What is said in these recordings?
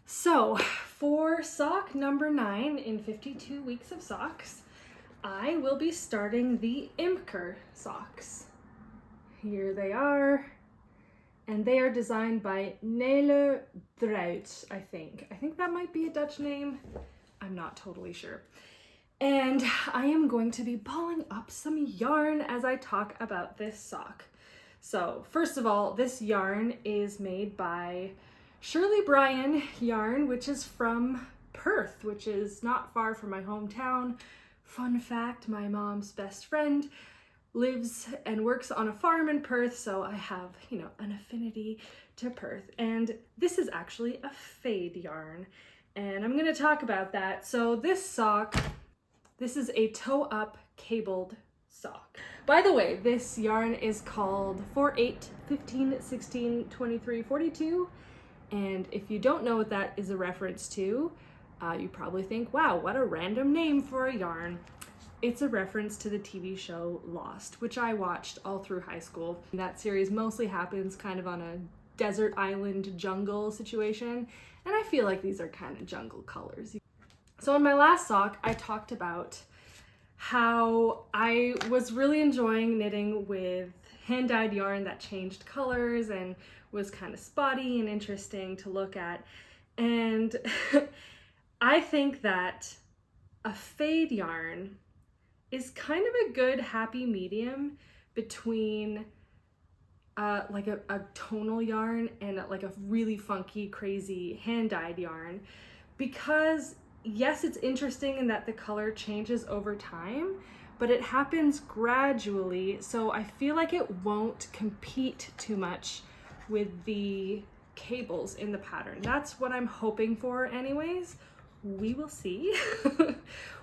So for sock number 9 in 52 weeks of socks, I will be starting the Imker socks. Here they are, and they are designed by Nele Druyts, I think. I think that might be a Dutch name. I'm not totally sure. And I am going to be balling up some yarn as I talk about this sock. So first of all, this yarn is made by Shirley Bryan yarn, which is from Perth, which is not far from my hometown. Fun fact, my mom's best friend lives and works on a farm in Perth, so I have, an affinity to Perth. And this is actually a fade yarn, and I'm gonna talk about that. So this sock, this is a toe-up cabled sock. By the way, this yarn is called 4/8, 15, 16, 23, 42. And if you don't know what that is a reference to, you probably think, wow, what a random name for a yarn. It's a reference to the TV show Lost, which I watched all through high school. And that series mostly happens kind of on a desert island jungle situation. And I feel like these are kind of jungle colors. So in my last sock, I talked about how I was really enjoying knitting with hand-dyed yarn that changed colors and was kind of spotty and interesting to look at. And I think that a fade yarn is kind of a good happy medium between like a tonal yarn and like a really funky, crazy hand-dyed yarn, because yes, it's interesting in that the color changes over time, but it happens gradually, so I feel like it won't compete too much with the cables in the pattern. That's what I'm hoping for anyways. We will see.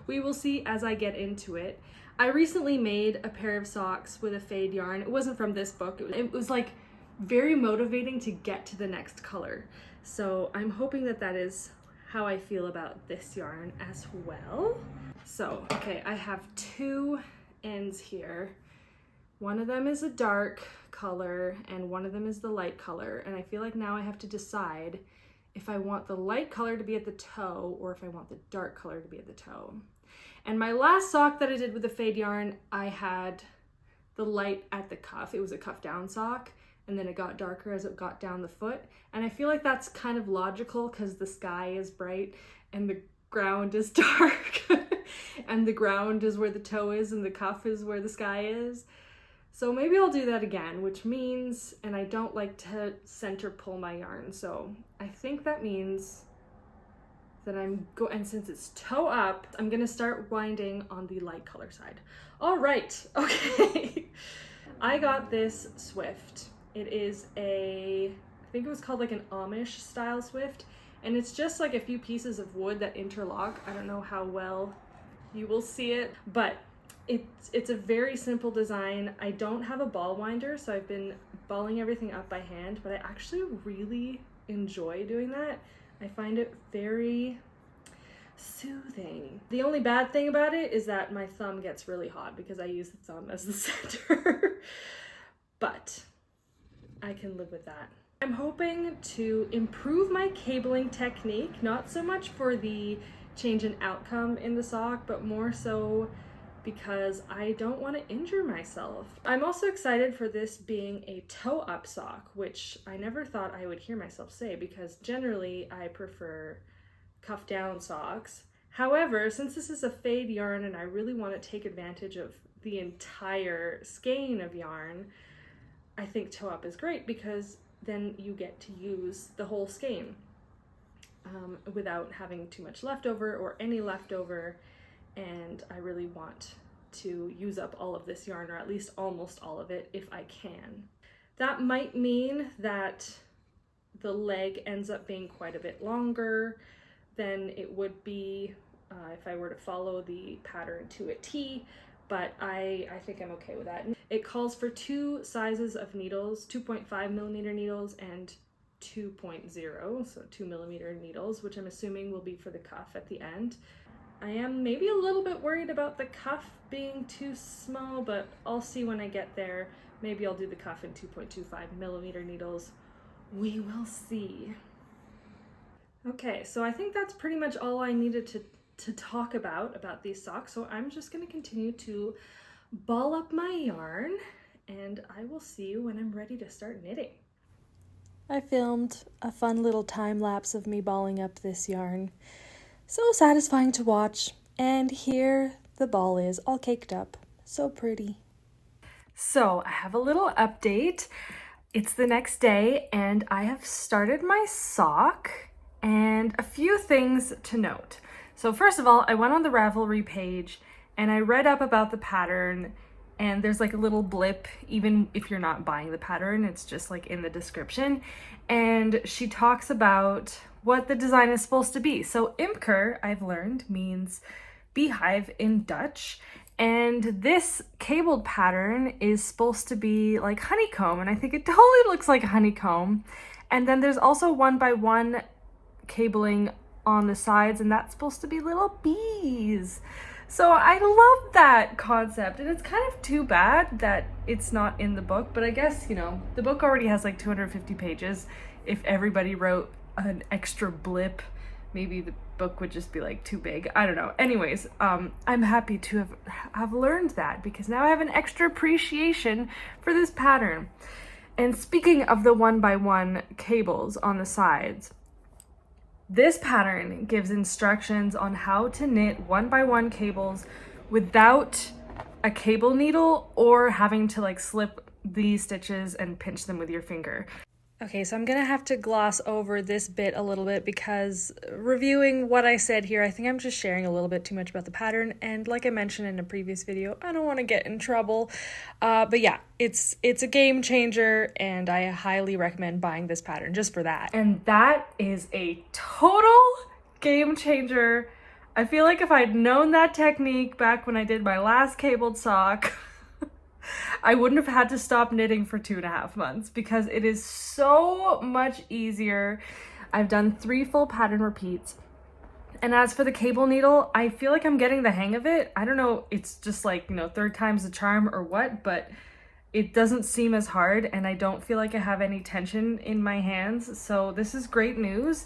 We will see as I get into it. I recently made a pair of socks with a fade yarn. It wasn't from this book. It was like very motivating to get to the next color. So I'm hoping that that is how I feel about this yarn as well. So, okay, I have two ends here. One of them is a dark color and one of them is the light color. And I feel like now I have to decide if I want the light color to be at the toe or if I want the dark color to be at the toe. And my last sock that I did with the fade yarn, I had the light at the cuff. It was a cuff down sock, and then it got darker as it got down the foot. And I feel like that's kind of logical because the sky is bright and the ground is dark and the ground is where the toe is and the cuff is where the sky is. So maybe I'll do that again, which means, and I don't like to center pull my yarn, so I think that means that and since it's toe up, I'm gonna start winding on the light color side. All right, okay. I got this Swift. It is I think it was called like an Amish style Swift, and it's just like a few pieces of wood that interlock. I don't know how well you will see it, but it's a very simple design. I don't have a ball winder, so I've been balling everything up by hand, but I actually really enjoy doing that. I find it very soothing. The only bad thing about it is that my thumb gets really hot because I use the thumb as the center, but I can live with that. I'm hoping to improve my cabling technique, not so much for the change in outcome in the sock, but more so because I don't want to injure myself. I'm also excited for this being a toe-up sock, which I never thought I would hear myself say because generally I prefer cuff-down socks. However, since this is a fade yarn and I really want to take advantage of the entire skein of yarn, I think toe-up is great because then you get to use the whole skein without having too much leftover or any leftover. And I really want to use up all of this yarn, or at least almost all of it if I can. That might mean that the leg ends up being quite a bit longer than it would be if I were to follow the pattern to a T, but I think I'm okay with that. It calls for two sizes of needles, 2.5 millimeter needles and 2.0, so 2 millimeter needles, which I'm assuming will be for the cuff at the end. I am maybe a little bit worried about the cuff being too small, but I'll see when I get there. Maybe I'll do the cuff in 2.25 millimeter needles. We will see. Okay, so I think that's pretty much all I needed to talk about these socks. So I'm just gonna continue to ball up my yarn, and I will see you when I'm ready to start knitting. I filmed a fun little time lapse of me balling up this yarn. So satisfying to watch. And here the ball is all caked up. So pretty. So I have a little update. It's the next day and I have started my sock, and a few things to note. So first of all, I went on the Ravelry page and I read up about the pattern, and there's like a little blip, even if you're not buying the pattern, it's just like in the description. And she talks about what the design is supposed to be. So Imker, I've learned, means beehive in Dutch. And this cabled pattern is supposed to be like honeycomb, and I think it totally looks like a honeycomb. And then there's also 1x1 cabling on the sides, and that's supposed to be little bees. So I love that concept, and it's kind of too bad that it's not in the book, but I guess, you know, the book already has like 250 pages. If everybody wrote an extra blip, maybe the book would just be like too big. I don't know. Anyways, I'm happy to have learned that, because now I have an extra appreciation for this pattern. And speaking of the 1x1 cables on the sides, this pattern gives instructions on how to knit 1x1 cables without a cable needle or having to like slip these stitches and pinch them with your finger. Okay, so I'm gonna have to gloss over this bit a little bit because reviewing what I said here, I think I'm just sharing a little bit too much about the pattern, and like I mentioned in a previous video, I don't want to get in trouble. But yeah, it's a game changer, and I highly recommend buying this pattern just for that. And that is a total game changer. I feel like if I'd known that technique back when I did my last cabled sock, I wouldn't have had to stop knitting for 2.5 months, because it is so much easier. I've done 3 full pattern repeats. And as for the cable needle, I feel like I'm getting the hang of it. I don't know, it's just like, you know, 3rd time's the charm or what, but it doesn't seem as hard, and I don't feel like I have any tension in my hands. So this is great news.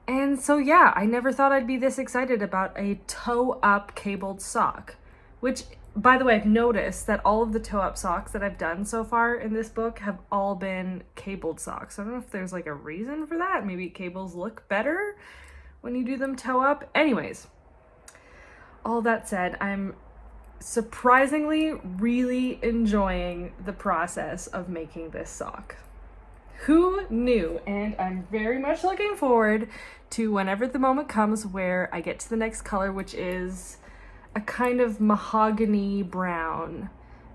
And so yeah, I never thought I'd be this excited about a toe-up cabled sock, which, by the way, I've noticed that all of the toe-up socks that I've done so far in this book have all been cabled socks. I don't know if there's like a reason for that. Maybe cables look better when you do them toe-up. Anyways, all that said, I'm surprisingly really enjoying the process of making this sock. Who knew? And I'm very much looking forward to whenever the moment comes where I get to the next color, which is a kind of mahogany brown.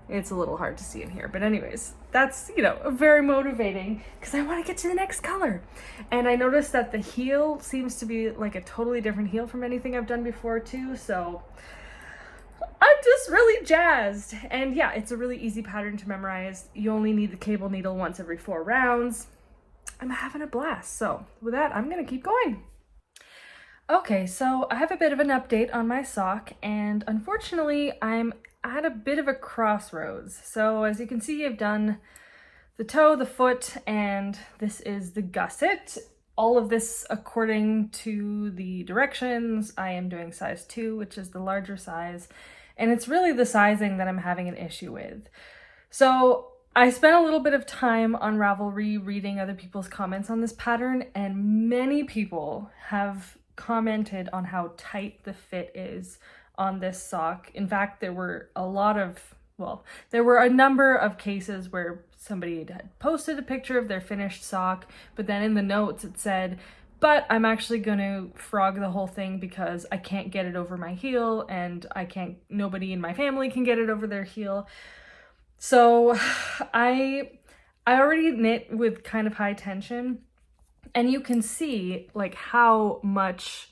It's a little hard to see in here, but anyways, that's, you know, very motivating because I want to get to the next color. And I noticed that the heel seems to be like a totally different heel from anything I've done before too, so I'm just really jazzed. And yeah, it's a really easy pattern to memorize. You only need the cable needle once every 4 rounds. I'm having a blast. So with that, I'm gonna keep going. Okay, so I have a bit of an update on my sock, and unfortunately I'm at a bit of a crossroads. So as you can see, I've done the toe, the foot, and this is the gusset. All of this according to the directions. I am doing size 2, which is the larger size, and it's really the sizing that I'm having an issue with. So I spent a little bit of time on Ravelry reading other people's comments on this pattern, and many people have commented on how tight the fit is on this sock. In fact, there were a number of cases where somebody had posted a picture of their finished sock, but then in the notes it said, but I'm actually going to frog the whole thing because I can't get it over my heel, and nobody in my family can get it over their heel. So I already knit with kind of high tension, and you can see like how much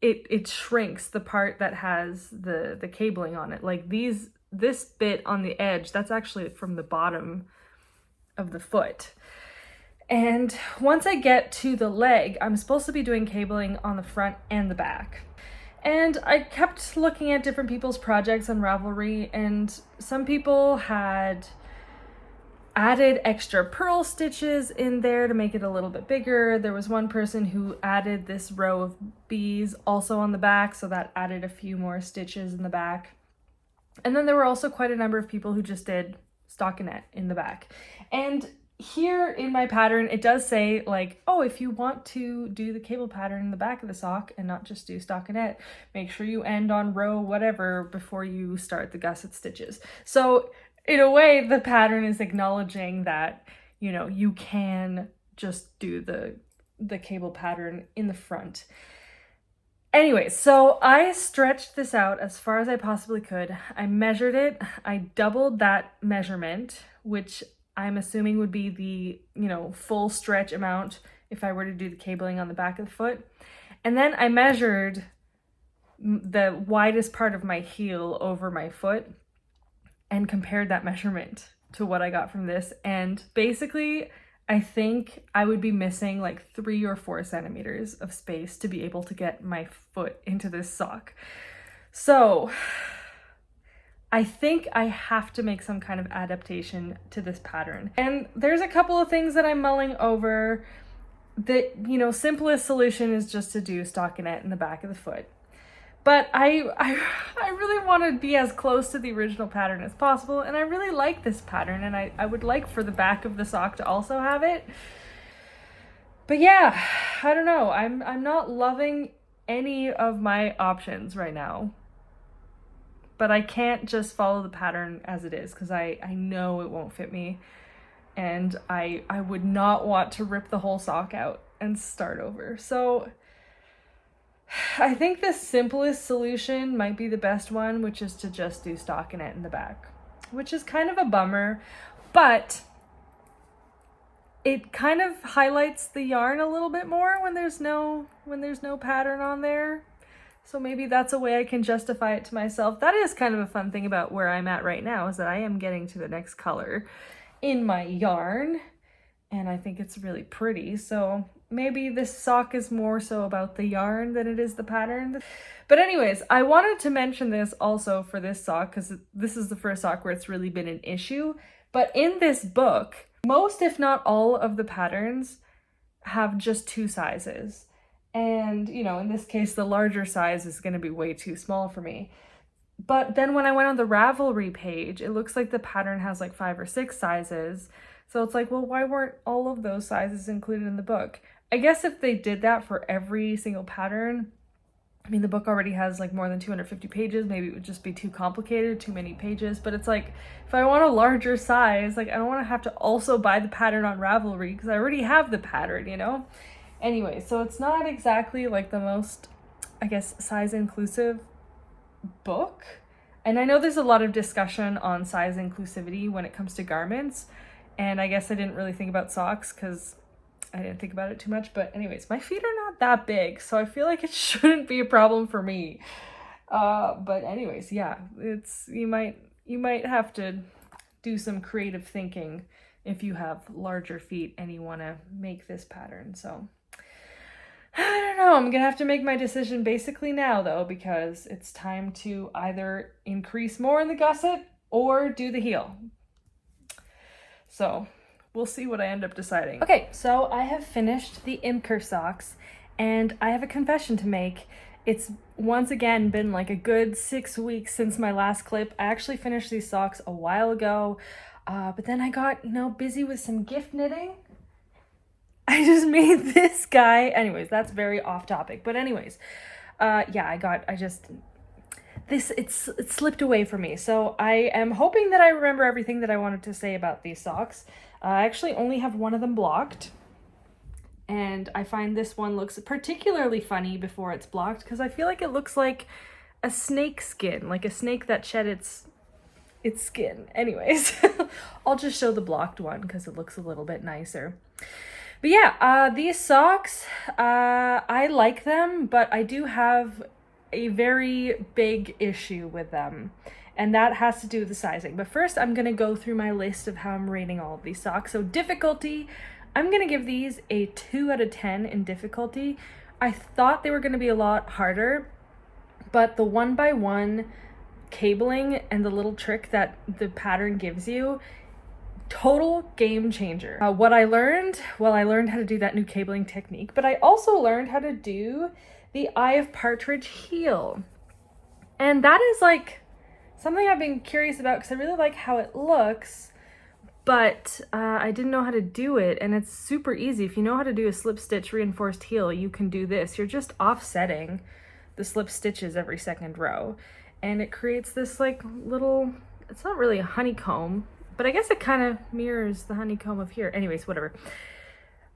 it shrinks the part that has the cabling on it. Like this bit on the edge, that's actually from the bottom of the foot. And once I get to the leg, I'm supposed to be doing cabling on the front and the back. And I kept looking at different people's projects on Ravelry, and some people had added extra purl stitches in there to make it a little bit bigger. There was one person who added this row of bees also on the back, so that added a few more stitches in the back. And then there were also quite a number of people who just did stockinette in the back. And here in my pattern, it does say like, oh, if you want to do the cable pattern in the back of the sock and not just do stockinette, make sure you end on row whatever before you start the gusset stitches. So in a way, the pattern is acknowledging that, you know, you can just do the cable pattern in the front. Anyway, so I stretched this out as far as I possibly could. I measured it. I doubled that measurement, which I'm assuming would be the, you know, full stretch amount if I were to do the cabling on the back of the foot. And then I measured the widest part of my heel over my foot and compared that measurement to what I got from this. And basically, I think I would be missing like 3 or 4 centimeters of space to be able to get my foot into this sock. So I think I have to make some kind of adaptation to this pattern. And there's a couple of things that I'm mulling over. The, you know, simplest solution is just to do stockinette in the back of the foot. But I really want to be as close to the original pattern as possible, and I really like this pattern, and I would like for the back of the sock to also have it. But yeah, I don't know. I'm not loving any of my options right now. But I can't just follow the pattern as it is, because I know it won't fit me, and I would not want to rip the whole sock out and start over. So I think the simplest solution might be the best one, which is to just do stockinette in the back, which is kind of a bummer, but it kind of highlights the yarn a little bit more when there's no pattern on there. So maybe that's a way I can justify it to myself. That is kind of a fun thing about where I'm at right now, is that I am getting to the next color in my yarn, and I think it's really pretty. So maybe this sock is more so about the yarn than it is the pattern. But anyways, I wanted to mention this also for this sock, because this is the first sock where it's really been an issue. But in this book, most if not all of the patterns have just 2 sizes. And, you know, in this case, the larger size is going to be way too small for me. But then when I went on the Ravelry page, it looks like the pattern has like 5 or 6 sizes. So it's like, well, why weren't all of those sizes included in the book? I guess if they did that for every single pattern, I mean, the book already has like more than 250 pages. Maybe it would just be too complicated, too many pages. But it's like, if I want a larger size, like I don't want to have to also buy the pattern on Ravelry, because I already have the pattern, you know? Anyway, so it's not exactly like the most, I guess, size inclusive book. And I know there's a lot of discussion on size inclusivity when it comes to garments. And I guess I didn't really think about socks because I didn't think about it too much. But anyways, my feet are not that big, so I feel like it shouldn't be a problem for me. But anyways, yeah, you might have to do some creative thinking if you have larger feet and you want to make this pattern. So I don't know. I'm gonna have to make my decision basically now, though, because it's time to either increase more in the gusset or do the heel. So we'll see what I end up deciding. Okay, so I have finished the Imker socks, and I have a confession to make. It's once again been like a good 6 weeks since my last clip. I actually finished these socks a while ago, but then I got, busy with some gift knitting. I just made this guy. Anyways, that's very off topic. But anyways, it slipped away from me. So I am hoping that I remember everything that I wanted to say about these socks. I actually only have one of them blocked. And I find this one looks particularly funny before it's blocked, because I feel like it looks like a snake skin, like a snake that shed its skin. Anyways, I'll just show the blocked one because it looks a little bit nicer. But yeah, these socks, I like them, but I do have a very big issue with them, and that has to do with the sizing. But first, I'm going to go through my list of how I'm rating all of these socks. So difficulty, I'm going to give these a 2 out of 10 in difficulty. I thought they were going to be a lot harder, but the 1x1 cabling and the little trick that the pattern gives you total game changer. What I learned, well, I learned how to do that new cabling technique, but I also learned how to do the Eye of Partridge heel. And that is like something I've been curious about because I really like how it looks, but I didn't know how to do it, and it's super easy. If you know how to do a slip stitch reinforced heel, you can do this. You're just offsetting the slip stitches every second row, and it creates this like little, it's not really a honeycomb, but I guess it kind of mirrors the honeycomb of here. Anyways, whatever.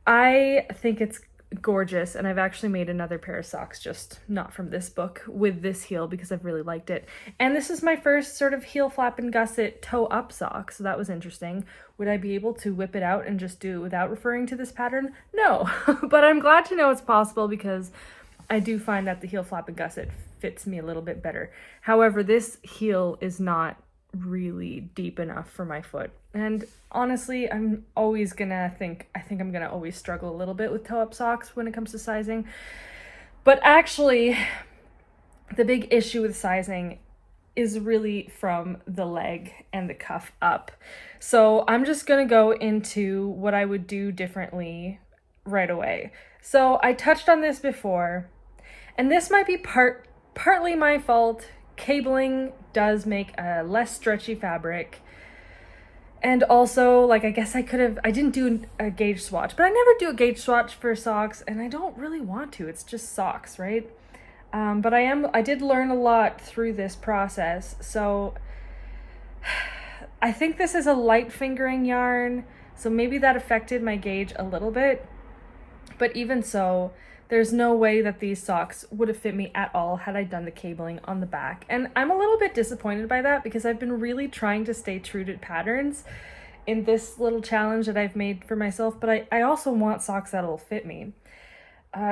I think it's gorgeous, and I've actually made another pair of socks, just not from this book, with this heel because I've really liked it. And this is my first sort of heel flap and gusset toe up sock, so that was interesting. Would I be able to whip it out and just do it without referring to this pattern? No, but I'm glad to know it's possible because I do find that the heel flap and gusset fits me a little bit better. However, this heel is not really deep enough for my foot, and honestly I'm always gonna I think I'm gonna always struggle a little bit with toe-up socks when it comes to sizing. But actually the big issue with sizing is really from the leg and the cuff up, so I'm just gonna go into what I would do differently right away. So I touched on this before, and this might be partly my fault. Cabling does make a less stretchy fabric, and also, like, I guess I didn't do a gauge swatch, but I never do a gauge swatch for socks, and I don't really want to. It's just socks, right? But I did learn a lot through this process, so I think this is a light fingering yarn, so maybe that affected my gauge a little bit, but even so, there's no way that these socks would have fit me at all had I done the cabling on the back. And I'm a little bit disappointed by that because I've been really trying to stay true to patterns in this little challenge that I've made for myself, but I also want socks that'll fit me.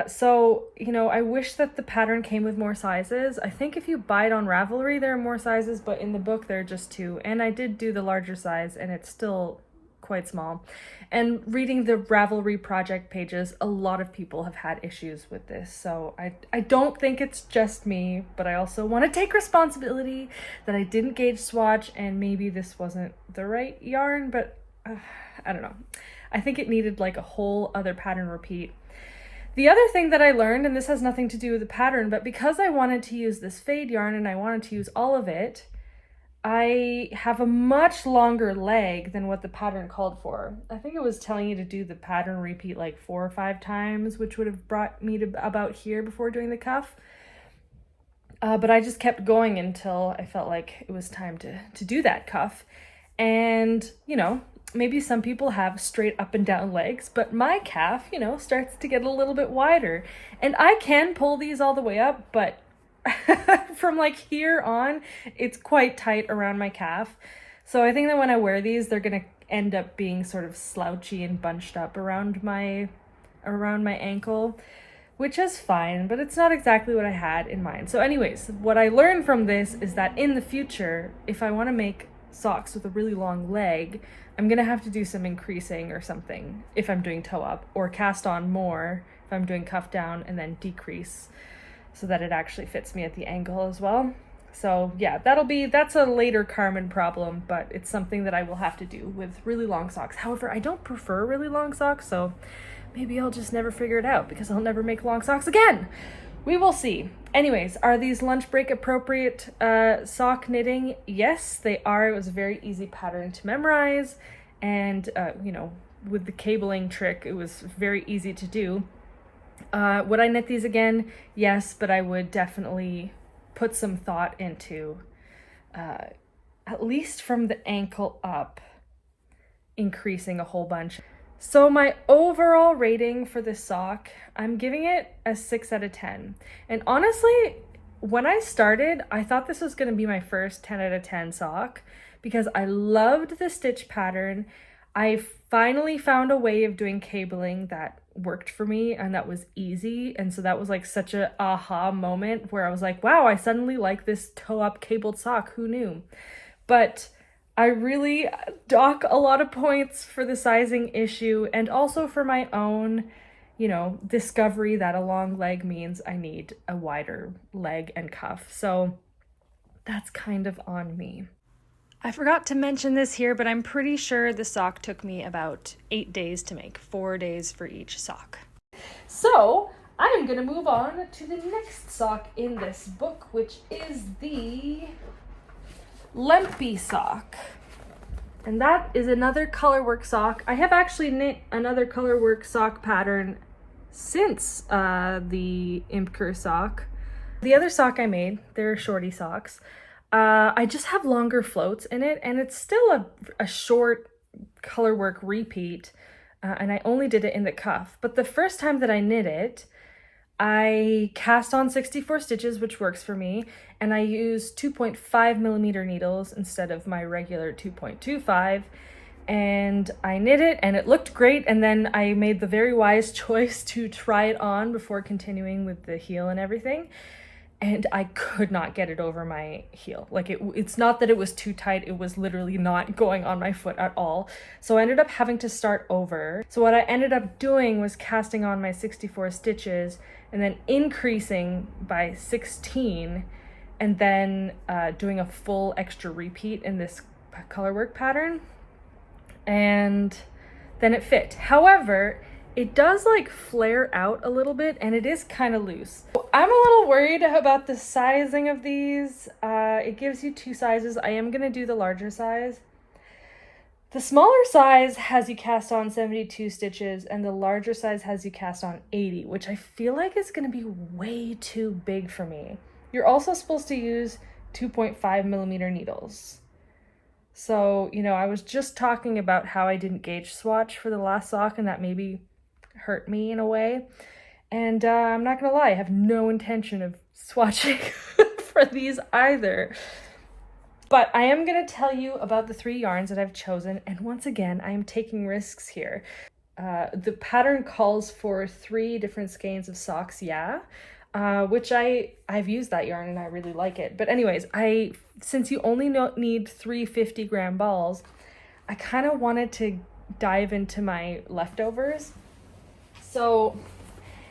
So, you know, I wish that the pattern came with more sizes. I think if you buy it on Ravelry, there are more sizes, but in the book, there are just 2. And I did do the larger size, and it's still quite small. And reading the Ravelry project pages, a lot of people have had issues with this. So I don't think it's just me, but I also want to take responsibility that I didn't gauge swatch, and maybe this wasn't the right yarn, but I don't know. I think it needed like a whole other pattern repeat. The other thing that I learned, and this has nothing to do with the pattern, but because I wanted to use this fade yarn and I wanted to use all of it, I have a much longer leg than what the pattern called for. I think it was telling you to do the pattern repeat like 4 or 5 times, which would have brought me to about here before doing the cuff. But I just kept going until I felt like it was time to do that cuff. And, you know, maybe some people have straight up and down legs, but my calf, you know, starts to get a little bit wider. And I can pull these all the way up, but from like here on, it's quite tight around my calf. So I think that when I wear these, they're gonna end up being sort of slouchy and bunched up around my ankle, which is fine, but it's not exactly what I had in mind. So anyways, what I learned from this is that in the future, if I want to make socks with a really long leg, I'm gonna have to do some increasing or something if I'm doing toe up, or cast on more if I'm doing cuff down, and then decrease so that it actually fits me at the ankle as well. So yeah, that's a later Carmen problem, but it's something that I will have to do with really long socks. However, I don't prefer really long socks, so maybe I'll just never figure it out because I'll never make long socks again. We will see. Anyways, are these lunch break appropriate sock knitting? Yes, they are. It was a very easy pattern to memorize, and you know, with the cabling trick, it was very easy to do. Would I knit these again? Yes, but I would definitely put some thought into, at least from the ankle up, increasing a whole bunch. So my overall rating for this sock, I'm giving it a 6 out of 10. And honestly, when I started, I thought this was going to be my first 10 out of 10 sock because I loved the stitch pattern. I finally found a way of doing cabling that worked for me and that was easy, and so that was like such a aha moment where I was like, wow, I suddenly like this toe up cabled sock, who knew? But I really dock a lot of points for the sizing issue, and also for my own, you know, discovery that a long leg means I need a wider leg and cuff. So that's kind of on me. I forgot to mention this here, but I'm pretty sure the sock took me about 8 days to make, 4 days for each sock. So I am going to move on to the next sock in this book, which is the Lempi sock. And that is another colorwork sock. I have actually knit another colorwork sock pattern since the Imker sock. The other sock I made, they're shorty socks. I just have longer floats in it, and it's still a short colorwork repeat, and I only did it in the cuff. But the first time that I knit it, I cast on 64 stitches, which works for me, and I used 2.5 millimeter needles instead of my regular 2.25, and I knit it, and it looked great, and then I made the very wise choice to try it on before continuing with the heel and everything, and I could not get it over my heel. Like, it's not that it was too tight, it was literally not going on my foot at all. So I ended up having to start over. So what I ended up doing was casting on my 64 stitches and then increasing by 16, and then doing a full extra repeat in this colorwork pattern. And then it fit. However, it does like flare out a little bit, and it is kind of loose. I'm a little worried about the sizing of these. It gives you 2 sizes. I am going to do the larger size. The smaller size has you cast on 72 stitches, and the larger size has you cast on 80, which I feel like is going to be way too big for me. You're also supposed to use 2.5 millimeter needles. So, you know, I was just talking about how I didn't gauge swatch for the last sock, and that maybe hurt me in a way. And I'm not gonna lie, I have no intention of swatching for these either. But I am gonna tell you about the 3 yarns that I've chosen, and once again, I am taking risks here. The pattern calls for 3 different skeins of socks, which I've used that yarn and I really like it. But anyways, since you only need 3 50-gram balls, I kind of wanted to dive into my leftovers. So,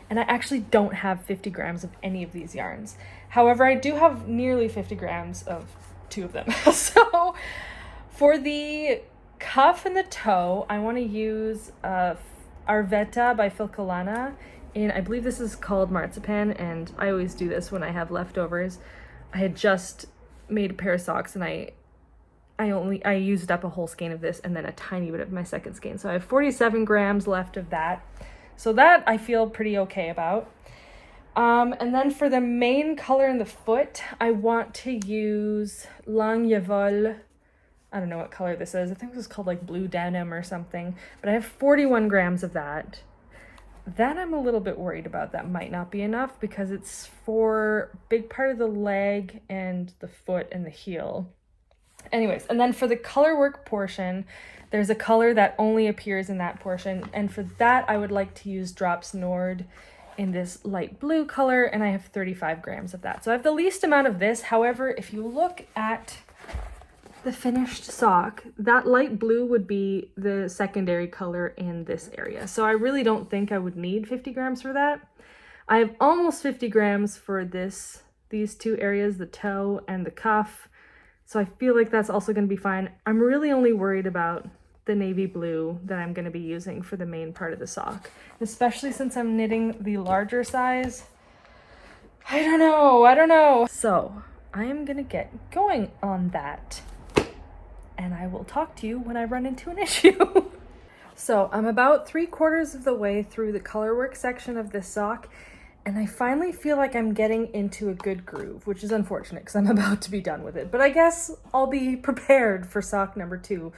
and I actually don't have 50 grams of any of these yarns. However, I do have nearly 50 grams of 2 of them. So for the cuff and the toe, I want to use Arvetta by Filcolana. And I believe this is called Marzipan, and I always do this when I have leftovers. I had just made a pair of socks, and I used up a whole skein of this and then a tiny bit of my second skein. So I have 47 grams left of that. So that I feel pretty okay about. And then for the main color in the foot, I want to use Laine. I don't know what color this is. I think this is called like blue denim or something. But I have 41 grams of that. That I'm a little bit worried about. That might not be enough because it's for a big part of the leg and the foot and the heel. Anyways, and then for the colorwork portion, there's a color that only appears in that portion. And for that, I would like to use Drops Nord in this light blue color, and I have 35 grams of that. So I have the least amount of this. However, if you look at the finished sock, that light blue would be the secondary color in this area. So I really don't think I would need 50 grams for that. I have almost 50 grams for these 2 areas, the toe and the cuff. So I feel like that's also going to be fine. I'm really only worried about the navy blue that I'm going to be using for the main part of the sock, especially since I'm knitting the larger size. I don't know. So I am going to get going on that, and I will talk to you when I run into an issue. So I'm about 3/4 of the way through the colorwork section of this sock, and I finally feel like I'm getting into a good groove, which is unfortunate because I'm about to be done with it. But I guess I'll be prepared for sock number 2.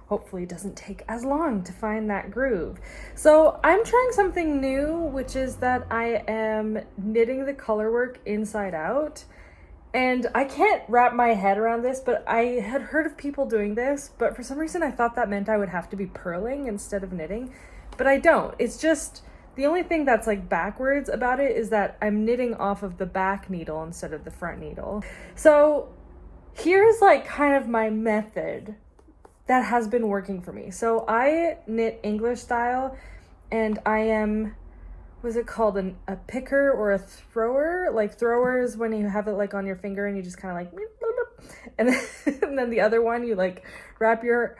Hopefully it doesn't take as long to find that groove. So I'm trying something new, which is that I am knitting the colorwork inside out. And I can't wrap my head around this, but I had heard of people doing this, but for some reason I thought that meant I would have to be purling instead of knitting, but I don't. It's just, the only thing that's like backwards about it is that I'm knitting off of the back needle instead of the front needle. So here's like kind of my method that has been working for me. So I knit English style, and I am, was it called a picker or a thrower? Like thrower is when you have it like on your finger and you just kind of like And then, and then the other one, you like wrap your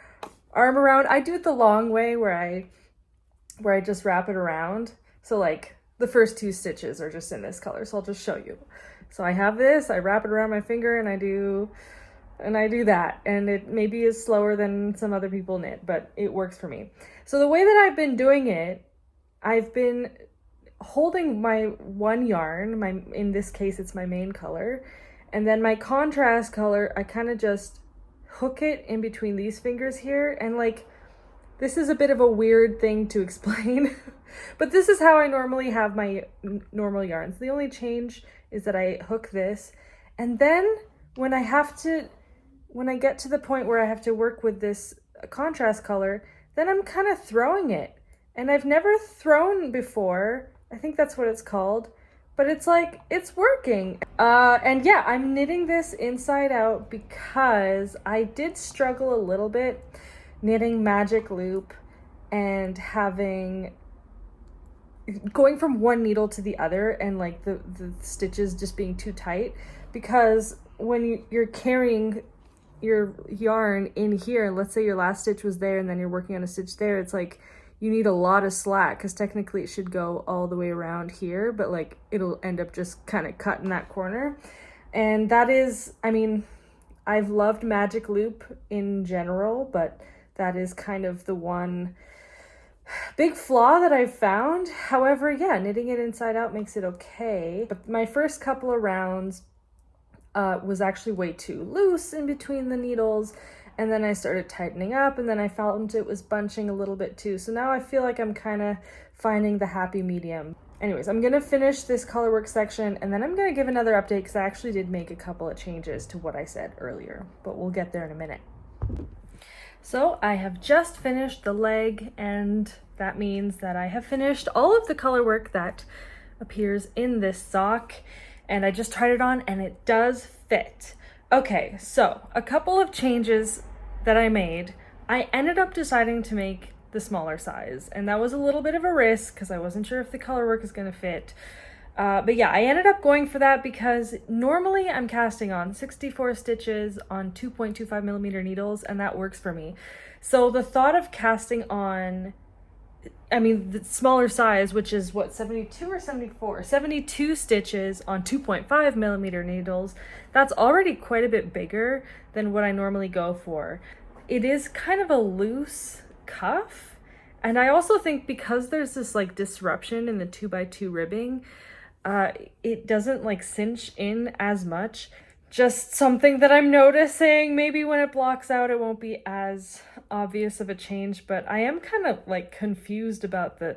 arm around. I do it the long way where I just wrap it around. So like the first 2 stitches are just in this color. So I'll just show you. So I have this, I wrap it around my finger and I do that. And it maybe is slower than some other people knit, but it works for me. So the way that I've been doing it, I've been holding my one yarn, in this case it's my main color, and then my contrast color, I kind of just hook it in between these fingers here. And like, this is a bit of a weird thing to explain, but this is how I normally have my normal yarns. The only change is that I hook this, and then when I get to the point where I have to work with this contrast color, then I'm kind of throwing it. And I've never thrown before. I think that's what it's called, but it's like, it's working. And yeah, I'm knitting this inside out because I did struggle a little bit knitting magic loop and going from one needle to the other and like the stitches just being too tight, because when you're carrying your yarn in here, and let's say your last stitch was there and then you're working on a stitch there, it's like you need a lot of slack, because technically it should go all the way around here, but like it'll end up just kind of cutting that corner. And that is, I mean, I've loved magic loop in general, but that is kind of the one big flaw that I've found. However, yeah, knitting it inside out makes it okay. But my first couple of rounds was actually way too loose in between the needles, and then I started tightening up, and then I found it was bunching a little bit too. So now I feel like I'm kind of finding the happy medium. Anyways, I'm gonna finish this colorwork section, and then I'm gonna give another update because I actually did make a couple of changes to what I said earlier, but we'll get there in a minute. So I have just finished the leg, and that means that I have finished all of the colorwork that appears in this sock, and I just tried it on and it does fit. Okay, so a couple of changes that I made. I ended up deciding to make the smaller size, and that was a little bit of a risk because I wasn't sure if the colorwork is going to fit. But yeah, I ended up going for that because normally I'm casting on 64 stitches on 2.25 millimeter needles, and that works for me. So the thought of casting on, I mean, the smaller size, which is what, 72 or 74? 72 stitches on 2.5 millimeter needles, that's already quite a bit bigger than what I normally go for. It is kind of a loose cuff, and I also think because there's this like disruption in the 2x2 ribbing, it doesn't like cinch in as much. Just something that I'm noticing. Maybe when it blocks out it won't be as obvious of a change, but I am kind of like confused about the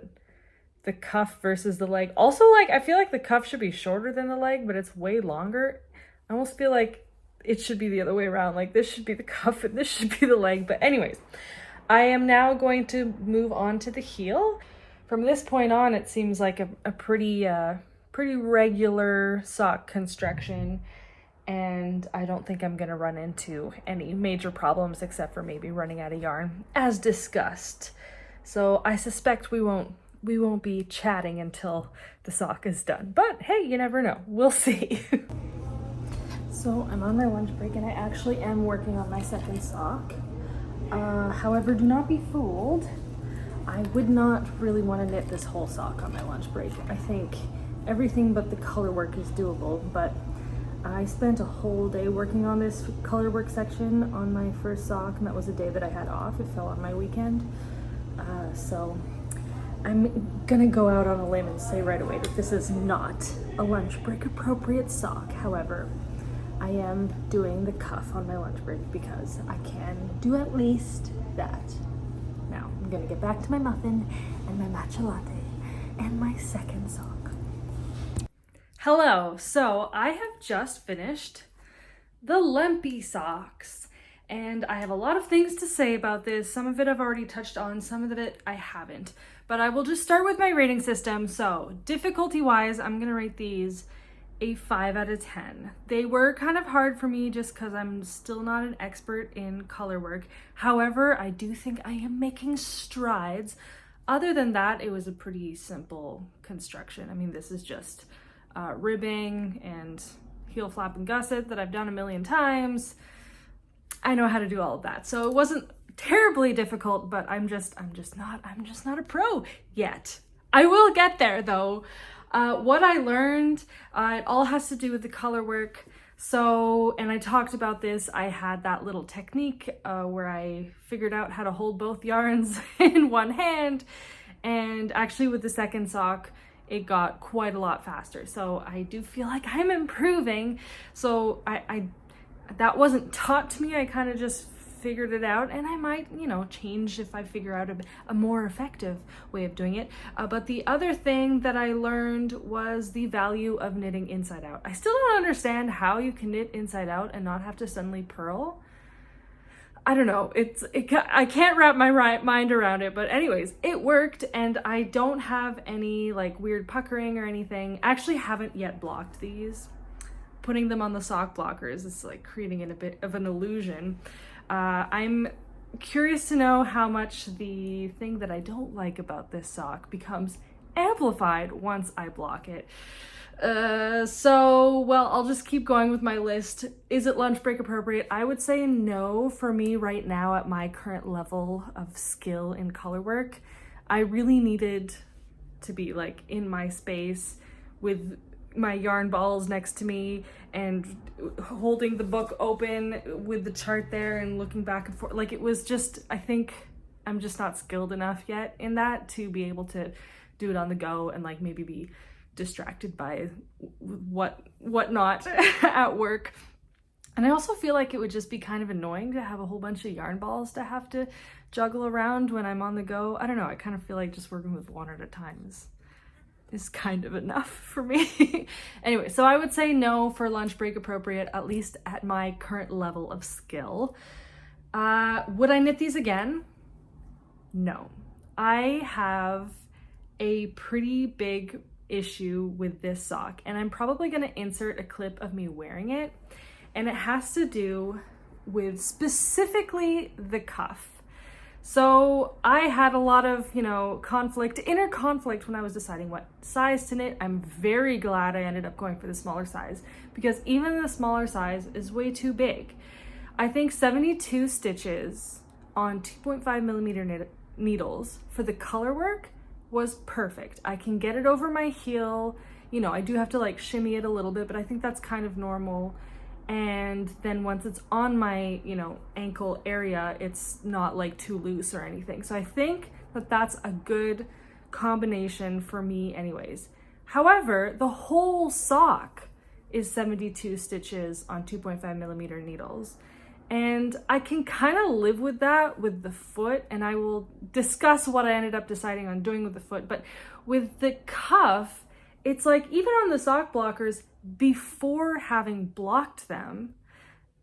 cuff versus the leg. Also, like, I feel like the cuff should be shorter than the leg, but it's way longer. I almost feel like it should be the other way around. Like, this should be the cuff and this should be the leg. But anyways, I am now going to move on to the heel. From this point on, it seems like a pretty regular sock construction, and I don't think I'm gonna run into any major problems except for maybe running out of yarn, as discussed. So I suspect we won't be chatting until the sock is done, but hey, you never know, we'll see. So I'm on my lunch break and I actually am working on my second sock. However, do not be fooled. I would not really want to knit this whole sock on my lunch break. I think everything but the color work is doable, but I spent a whole day working on this color work section on my first sock, and that was a day that I had off. It fell on my weekend. So I'm gonna go out on a limb and say right away that this is not a lunch break appropriate sock. However, I am doing the cuff on my lunch break because I can do at least that. Now, I'm gonna get back to my muffin and my matcha latte and my second sock. Hello, so I have just finished the Lempi socks, and I have a lot of things to say about this. Some of it I've already touched on, some of it I haven't, but I will just start with my rating system. So difficulty-wise, I'm gonna rate these a 5 out of 10. They were kind of hard for me just because I'm still not an expert in color work. However, I do think I am making strides. Other than that, it was a pretty simple construction. I mean, this is just ribbing and heel flap and gusset that I've done a million times. I know how to do all of that. So it wasn't terribly difficult, but I'm just not a pro yet. I will get there though. What I learned, it all has to do with the color work. So, and I talked about this, I had that little technique where I figured out how to hold both yarns in one hand, and actually with the second sock, it got quite a lot faster. So I do feel like I'm improving. So I that wasn't taught to me, I kind of just figured it out, and I might, you know, change if I figure out a more effective way of doing it. But the other thing that I learned was the value of knitting inside out. I still don't understand how you can knit inside out and not have to suddenly purl. I don't know, I can't wrap my mind around it, but anyways, it worked, and I don't have any like weird puckering or anything. I actually haven't yet blocked these. Putting them on the sock blockers is like creating a bit of an illusion. I'm curious to know how much the thing that I don't like about this sock becomes amplified once I block it. So, well, I'll just keep going with my list. Is it lunch break appropriate? I would say no for me right now at my current level of skill in color work. I really needed to be like in my space with my yarn balls next to me and holding the book open with the chart there and looking back and forth. Like, it was just, I think I'm just not skilled enough yet in that to be able to do it on the go and like maybe be distracted by whatnot at work. And I also feel like it would just be kind of annoying to have a whole bunch of yarn balls to have to juggle around when I'm on the go. I don't know, I kind of feel like just working with one at a time is kind of enough for me. Anyway, so I would say no for lunch break appropriate, at least at my current level of skill. Would I knit these again? No. I have a pretty big issue with this sock, and I'm probably going to insert a clip of me wearing it, and it has to do with specifically the cuff. So I had a lot of, you know, inner conflict when I was deciding what size to knit. I'm very glad I ended up going for the smaller size, because even the smaller size is way too big. I think 72 stitches on 2.5 millimeter needles for the color work was perfect. I can get it over my heel. You know, I do have to like shimmy it a little bit, but I think that's kind of normal. And then once it's on my, you know, ankle area, it's not like too loose or anything. So I think that that's a good combination for me anyways. However, the whole sock is 72 stitches on 2.5 millimeter needles. And I can kind of live with that with the foot, and I will discuss what I ended up deciding on doing with the foot. But with the cuff, it's like, even on the sock blockers, before having blocked them,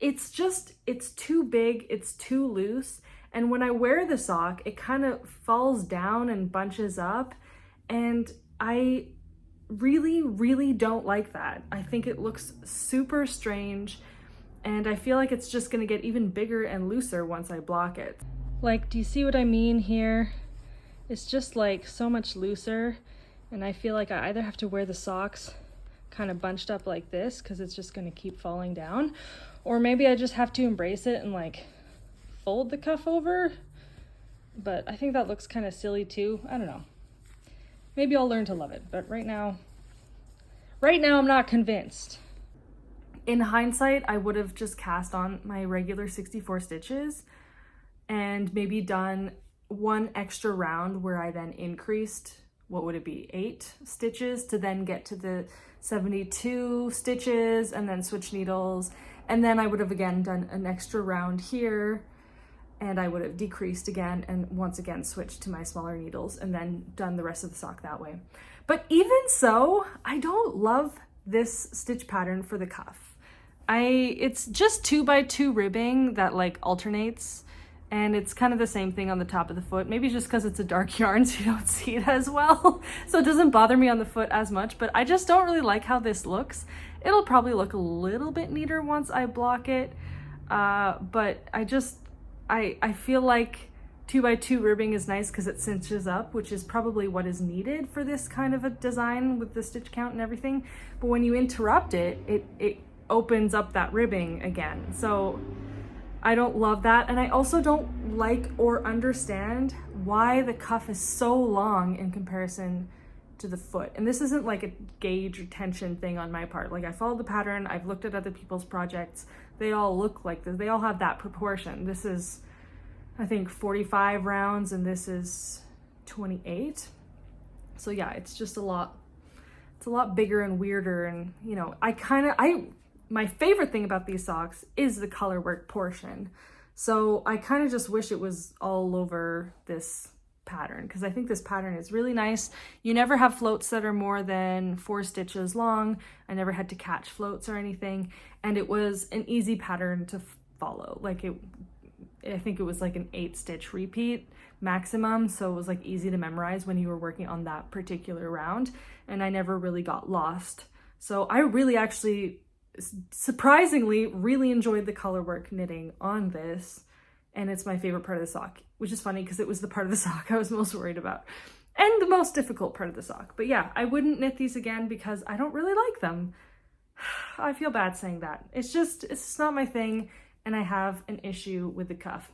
it's too big, it's too loose. And when I wear the sock, it kind of falls down and bunches up. And I really, really don't like that. I think it looks super strange. And I feel like it's just gonna get even bigger and looser once I block it. Like, do you see what I mean here? It's just like so much looser, and I feel like I either have to wear the socks kind of bunched up like this because it's just gonna keep falling down, or maybe I just have to embrace it and like fold the cuff over. But I think that looks kind of silly too. I don't know. Maybe I'll learn to love it, but right now I'm not convinced. In hindsight, I would have just cast on my regular 64 stitches and maybe done one extra round where I then increased, what would it be, 8 stitches to then get to the 72 stitches and then switch needles. And then I would have again done an extra round here, and I would have decreased again and once again switched to my smaller needles and then done the rest of the sock that way. But even so, I don't love this stitch pattern for the cuff. It's just 2x2 ribbing that like alternates, and it's kind of the same thing on the top of the foot. Maybe just because it's a dark yarn so you don't see it as well. So it doesn't bother me on the foot as much, but I just don't really like how this looks. It'll probably look a little bit neater once I block it. But I feel like 2x2 ribbing is nice because it cinches up, which is probably what is needed for this kind of a design with the stitch count and everything. But when you interrupt it, opens up that ribbing again. So I don't love that. And I also don't like or understand why the cuff is so long in comparison to the foot. And this isn't like a gauge or tension thing on my part. Like, I follow the pattern, I've looked at other people's projects, they all look like this, they all have that proportion. This is, I think, 45 rounds and this is 28. So yeah, it's just a lot bigger and weirder. And you know, my favorite thing about these socks is the color work portion. So I kind of just wish it was all over this pattern, because I think this pattern is really nice. You never have floats that are more than 4 stitches long. I never had to catch floats or anything. And it was an easy pattern to follow. Like, I think it was like an 8-stitch repeat maximum. So it was like easy to memorize when you were working on that particular round. And I never really got lost. So I really actually, surprisingly, really enjoyed the color work knitting on this. And it's my favorite part of the sock, which is funny because it was the part of the sock I was most worried about and the most difficult part of the sock. But yeah, I wouldn't knit these again because I don't really like them. I feel bad saying that. It's just not my thing, and I have an issue with the cuff.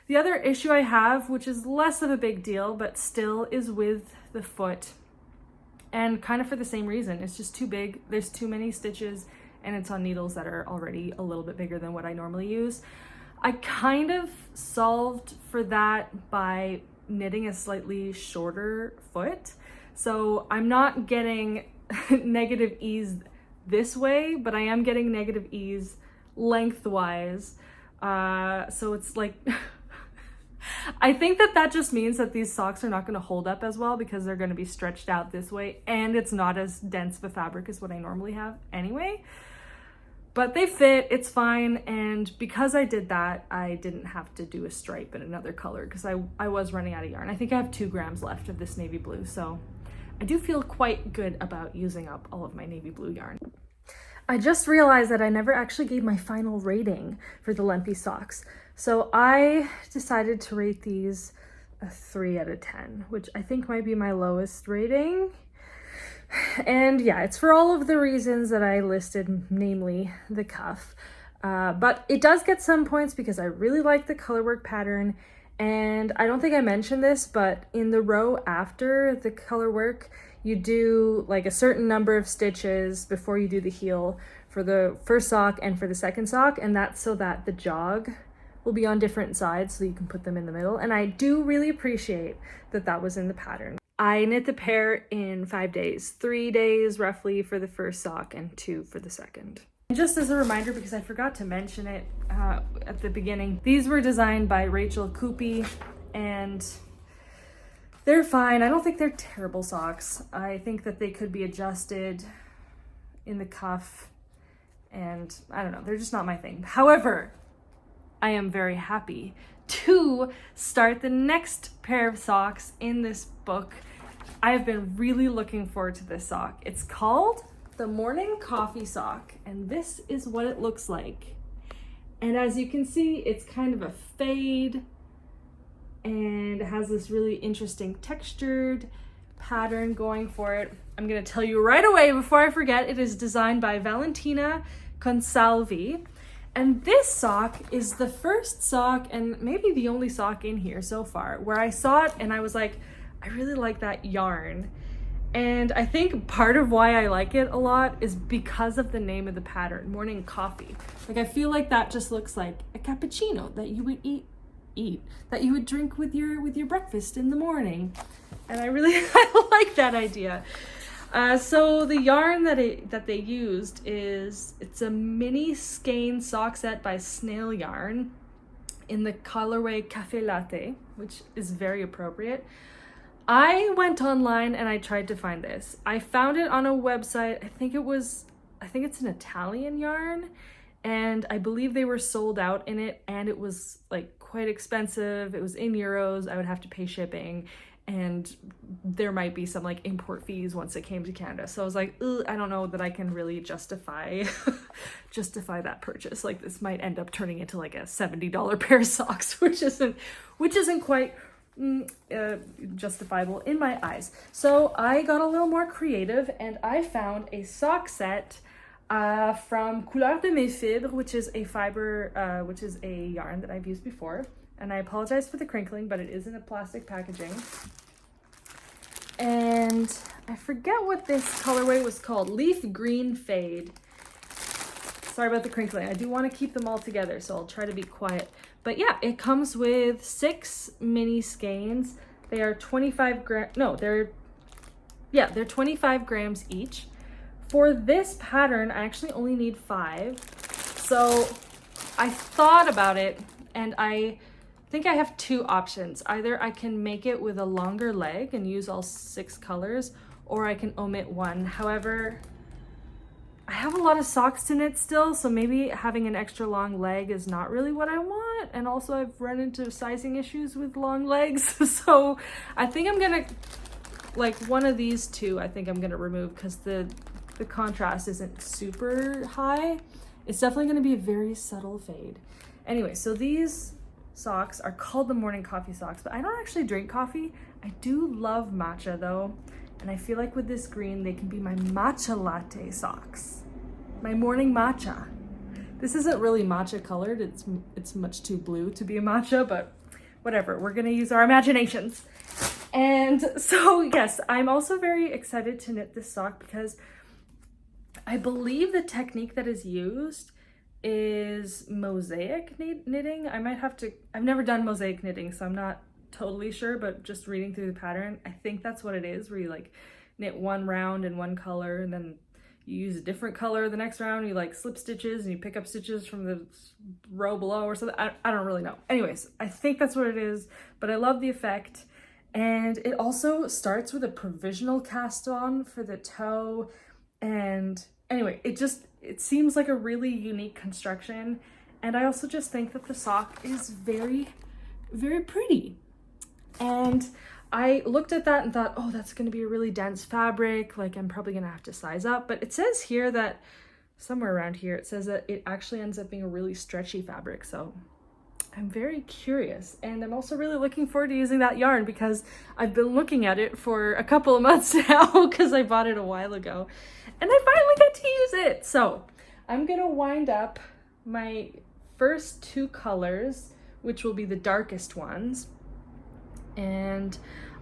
The other issue I have, which is less of a big deal, but still, is with the foot, and kind of for the same reason. It's just too big. There's too many stitches, and it's on needles that are already a little bit bigger than what I normally use. I kind of solved for that by knitting a slightly shorter foot. So I'm not getting negative ease this way, but I am getting negative ease lengthwise. So it's like, I think that just means that these socks are not going to hold up as well because they're going to be stretched out this way, and it's not as dense of a fabric as what I normally have anyway. But they fit, it's fine, and because I did that, I didn't have to do a stripe in another color because I was running out of yarn. I think I have 2 grams left of this navy blue, so I do feel quite good about using up all of my navy blue yarn. I just realized that I never actually gave my final rating for the Lempi socks. So I decided to rate these a 3 out of 10, which I think might be my lowest rating. And yeah, it's for all of the reasons that I listed, namely the cuff. But it does get some points because I really like the colorwork pattern. And I don't think I mentioned this, but in the row after the colorwork, you do like a certain number of stitches before you do the heel for the first sock and for the second sock. And that's so that the jog will be on different sides so you can put them in the middle. And I do really appreciate that that was in the pattern. I knit the pair in 5 days, 3 days roughly for the first sock and 2 for the second. And just as a reminder, because I forgot to mention it at the beginning, these were designed by Rachel Coopey, and they're fine. I don't think they're terrible socks. I think that they could be adjusted in the cuff, and I don't know, they're just not my thing. However, I am very happy to start the next pair of socks in this book. I've been really looking forward to this sock. It's called the Morning Coffee Sock, and this is what it looks like. And as you can see, it's kind of a fade, and it has this really interesting textured pattern going for it. I'm gonna tell you right away before I forget, it is designed by Valentina Consalvi. And this sock is the first sock, and maybe the only sock in here so far, where I saw it and I was like, I really like that yarn. And I think part of why I like it a lot is because of the name of the pattern, Morning Coffee. Like, I feel like that just looks like a cappuccino that you would that you would drink with your breakfast in the morning. And I really I like that idea. So the yarn that they used it's a mini skein sock set by Snail Yarn in the colorway Cafe Latte, which is very appropriate. I went online and I tried to find this. I found it on a website. I think it's an Italian yarn, and I believe they were sold out in it, and it was like quite expensive. It was in euros. I would have to pay shipping, and there might be some like import fees once it came to Canada. So I was like, I don't know that I can really justify that purchase. Like, this might end up turning into like a $70 pair of socks, which isn't quite justifiable in my eyes. So I got a little more creative and I found a sock set from Couleur de mes fibres, which is a fiber, which is a yarn that I've used before. And I apologize for the crinkling, but it is in a plastic packaging. And I forget what this colorway was called. Leaf Green Fade. Sorry about the crinkling. I do want to keep them all together, so I'll try to be quiet. But yeah, it comes with 6 mini skeins. They are 25 grams. No, they're 25 grams each. For this pattern, I actually only need 5. So I thought about it, and I think I have 2 options. Either I can make it with a longer leg and use all 6 colors, or I can omit one. However, I have a lot of socks to knit still, so maybe having an extra long leg is not really what I want. And also I've run into sizing issues with long legs. So I think I'm gonna, like one of these 2, I think I'm gonna remove because the contrast isn't super high. It's definitely gonna be a very subtle fade. Anyway, so these socks are called the morning coffee socks, but I don't actually drink coffee. I do love matcha though. And I feel like with this green, they can be my matcha latte socks. My morning matcha. This isn't really matcha colored. It's much too blue to be a matcha, but whatever. We're gonna use our imaginations. And so yes, I'm also very excited to knit this sock because I believe the technique that is used is mosaic knitting. I might have to, I've never done mosaic knitting, so I'm not totally sure, but just reading through the pattern, I think that's what it is, where you like knit one round in one color and then you use a different color the next round, you like slip stitches and you pick up stitches from the row below or something. I don't really know. Anyways, I think that's what it is, but I love the effect. And it also starts with a provisional cast on for the toe. And anyway, it seems like a really unique construction. And I also just think that the sock is very, very pretty. And I looked at that and thought, oh, that's going to be a really dense fabric. Like I'm probably going to have to size up. But it says here that somewhere around here, it says that it actually ends up being a really stretchy fabric. So I'm very curious. And I'm also really looking forward to using that yarn because I've been looking at it for a couple of months now because I bought it a while ago. And I finally got to use it. So I'm going to wind up my first 2 colors, which will be the darkest ones. And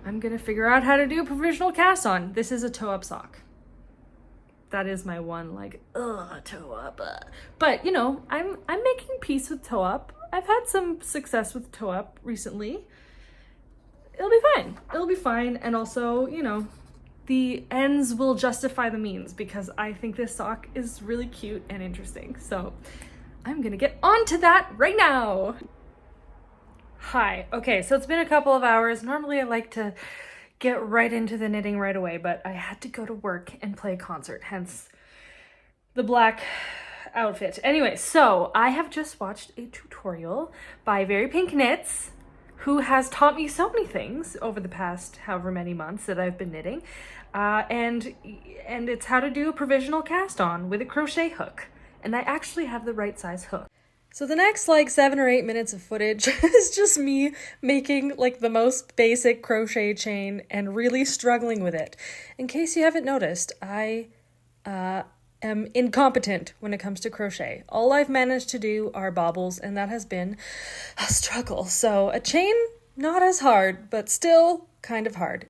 I'm gonna figure out how to do a provisional cast on. This is a toe up sock. That is my one like, toe up. But you know, I'm making peace with toe up. I've had some success with toe up recently. It'll be fine. It'll be fine. And also, you know, the ends will justify the means because I think this sock is really cute and interesting. So I'm gonna get on to that right now. Hi. Okay, so it's been a couple of hours. Normally I like to get right into the knitting right away, but I had to go to work and play a concert, hence the black outfit. Anyway, so I have just watched a tutorial by Very Pink Knits, who has taught me so many things over the past however many months that I've been knitting, and it's how to do a provisional cast on with a crochet hook. And I actually have the right size hook. So the next like 7 or 8 minutes of footage is just me making like the most basic crochet chain and really struggling with it. In case you haven't noticed, I am incompetent when it comes to crochet. All I've managed to do are bobbles, and that has been a struggle. So a chain, not as hard, but still kind of hard.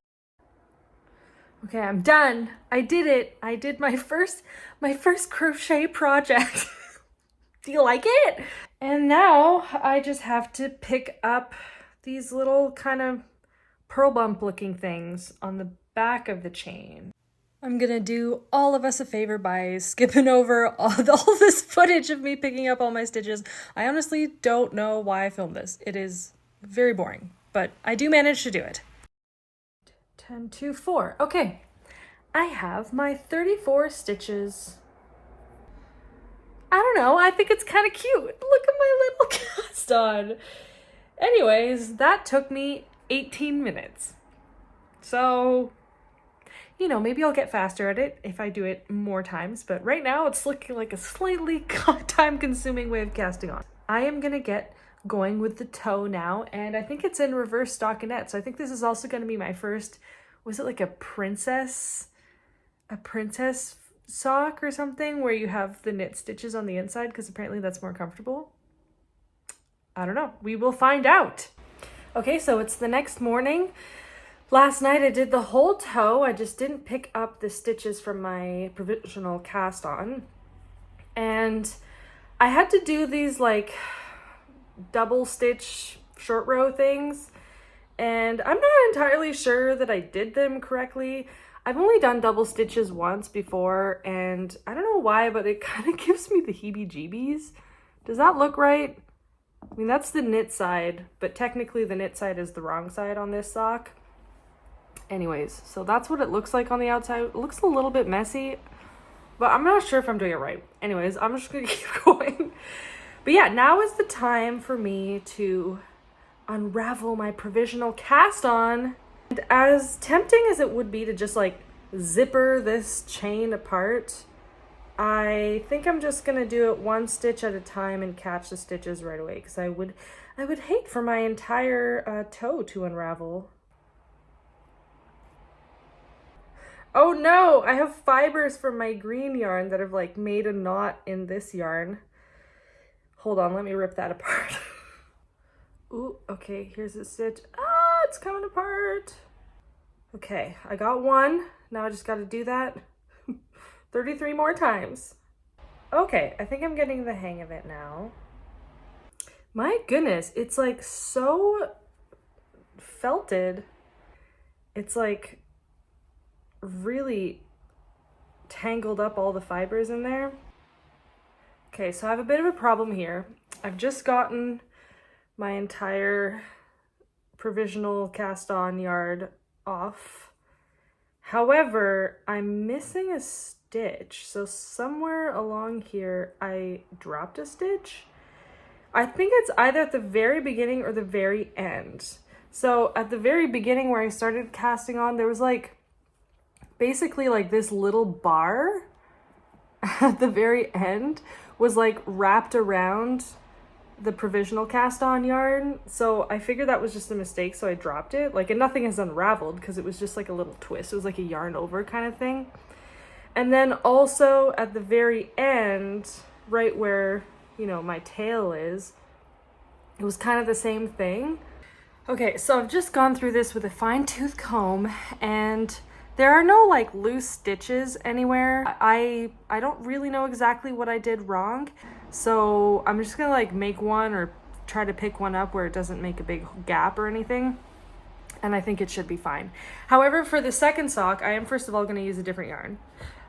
Okay, I'm done. I did it. I did my first crochet project. Do you like it? And now I just have to pick up these little kind of pearl bump looking things on the back of the chain. I'm gonna do all of us a favor by skipping over all this footage of me picking up all my stitches. I honestly don't know why I filmed this. It is very boring, but I do manage to do it. 10, 2, 4. Okay, I have my 34 stitches. I don't know, I think it's kind of cute. Look at my little cast on. Anyways, that took me 18 minutes. So, you know, maybe I'll get faster at it if I do it more times, but right now it's looking like a slightly time-consuming way of casting on. I am gonna get going with the toe now, and I think it's in reverse stockinette, so I think this is also gonna be my first, was it like a princess sock or something where you have the knit stitches on the inside, because apparently that's more comfortable. I don't know. We will find out. Okay, so it's the next morning. Last night I did the whole toe. I just didn't pick up the stitches from my provisional cast on. And I had to do these like double stitch short row things. And I'm not entirely sure that I did them correctly. I've only done double stitches once before, and I don't know why, but it kind of gives me the heebie-jeebies. Does that look right? I mean, that's the knit side, but technically the knit side is the wrong side on this sock. Anyways, so that's what it looks like on the outside. It looks a little bit messy, but I'm not sure if I'm doing it right. Anyways, I'm just gonna keep going. But yeah, now is the time for me to unravel my provisional cast on. And as tempting as it would be to just like zipper this chain apart, I think I'm just gonna do it one stitch at a time and catch the stitches right away, because I would hate for my entire toe to unravel. Oh no, I have fibers from my green yarn that have like made a knot in this yarn. Hold on, let me rip that apart. Ooh, okay, here's the stitch. Ah, it's coming apart. Okay, I got one. Now I just got to do that 33 more times. Okay, I think I'm getting the hang of it now. My goodness, it's like so felted. It's like really tangled up all the fibers in there. Okay, so I have a bit of a problem here. I've just gotten my entire provisional cast on yard off. However, I'm missing a stitch. So somewhere along here, I dropped a stitch. I think it's either at the very beginning or the very end. So at the very beginning where I started casting on, there was like basically like this little bar at the very end was like wrapped around the provisional cast on yarn. So I figured that was just a mistake, so I dropped it. Like, and nothing has unraveled because it was just like a little twist. It was like a yarn over kind of thing. And then also at the very end, right where, you know, my tail is, it was kind of the same thing. Okay, so I've just gone through this with a fine-tooth comb, and there are no like loose stitches anywhere. I don't really know exactly what I did wrong. So I'm just gonna like make one or try to pick one up where it doesn't make a big gap or anything. And I think it should be fine. However, for the second sock, I am first of all gonna use a different yarn.